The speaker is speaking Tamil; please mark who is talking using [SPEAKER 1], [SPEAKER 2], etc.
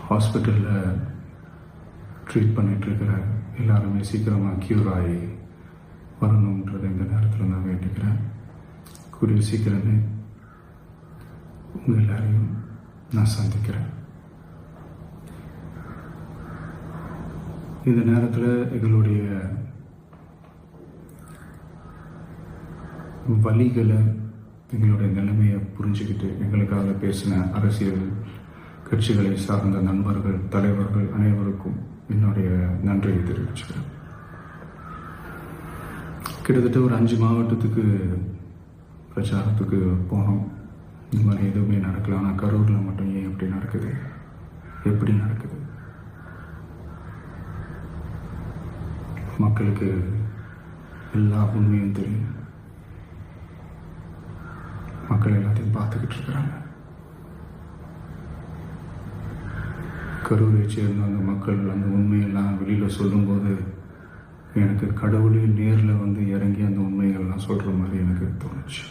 [SPEAKER 1] ஹாஸ்பிட்டலில் ட்ரீட் பண்ணிகிட்ருக்கிற எல்லாருமே சீக்கிரமாக க்யூர் ஆகி வரணுன்றதை இந்த நேரத்தில் நான் வேண்டிக்கிறேன். கூடிய சீக்கிரமே உங்கள் எல்லாரையும் நான் சந்திக்கிறேன். இந்த நேரத்தில் எங்களுடைய வலிகளை, எங்களுடைய நிலைமையை புரிஞ்சுக்கிட்டு எங்களுக்காக பேசின அரசியல் கட்சிகளை சார்ந்த நண்பர்கள், தலைவர்கள் அனைவருக்கும் என்னுடைய நன்றியை தெரிவிச்சுக்கிறேன். கிட்டத்தட்ட ஒரு 5 மாவட்டத்துக்கு பிரச்சாரத்துக்கு போனோம். இந்த மாதிரி எதுவுமே நடக்கல. ஆனால் கரூரில் மட்டும் ஏன் எப்படி நடக்குது, எப்படி நடக்குது? மக்களுக்கு எல்லா உண்மையும் தெரியும். மக்கள் எல்லாத்தையும் பார்த்துக்கிட்டு இருக்கிறாங்க. கரூரை சேர்ந்த அந்த மக்கள் அந்த உண்மையெல்லாம் வெளியில் சொல்லும்போது எனக்கு கடவுளே நேரில் வந்து இறங்கி அந்த உண்மைகள்லாம் சொல்கிற மாதிரி எனக்கு தோணுச்சு.